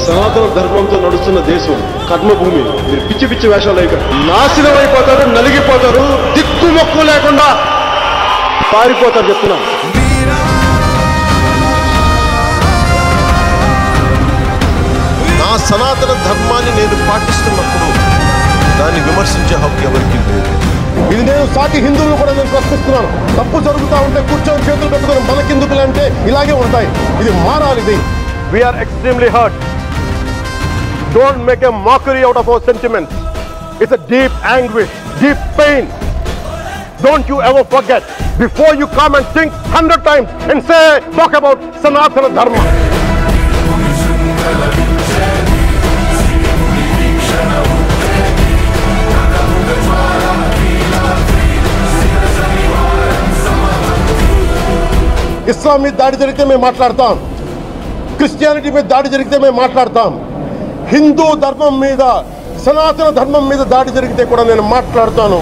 సనాతన ధర్మంతో నడుస్తున్న దేశం కర్మభూమి. మీరు పిచ్చి పిచ్చి వేషాలు లేక నాశనం అయిపోతారు, నలిగిపోతారు, దిక్కుమొక్కు లేకుండా పారిపోతారు చెప్తున్నాను. నా సనాతన ధర్మాన్ని నేను పాటిస్తున్నప్పుడు దాన్ని విమర్శించే హక్కు ఎవరికి లేదు. ఇది నేను సాటి హిందువులు కూడా నేను ప్రశ్నిస్తున్నాను. తప్పు జరుగుతూ ఉంటే కూర్చొని చేతులు పెట్టుకుని మనకెందుకులు అంటే ఇలాగే ఉంటాయి. ఇది మారాలి. ఇది we are extremely hurt. Don't make a mockery out of our sentiments. It's a deep anguish, deep pain. Don't you ever forget before you come and think 100 times and say, talk about Sanatana Dharma. इस्लाम में दाड़ी जरिए मैं माట్లాడతాం, Christianity में दाड़ी जरिए मैं మాట్లాడతాం, హిందూ ధర్మం మీద సనాతన ధర్మం మీద దాడి జరిగితే కూడా నేను మాట్లాడతాను.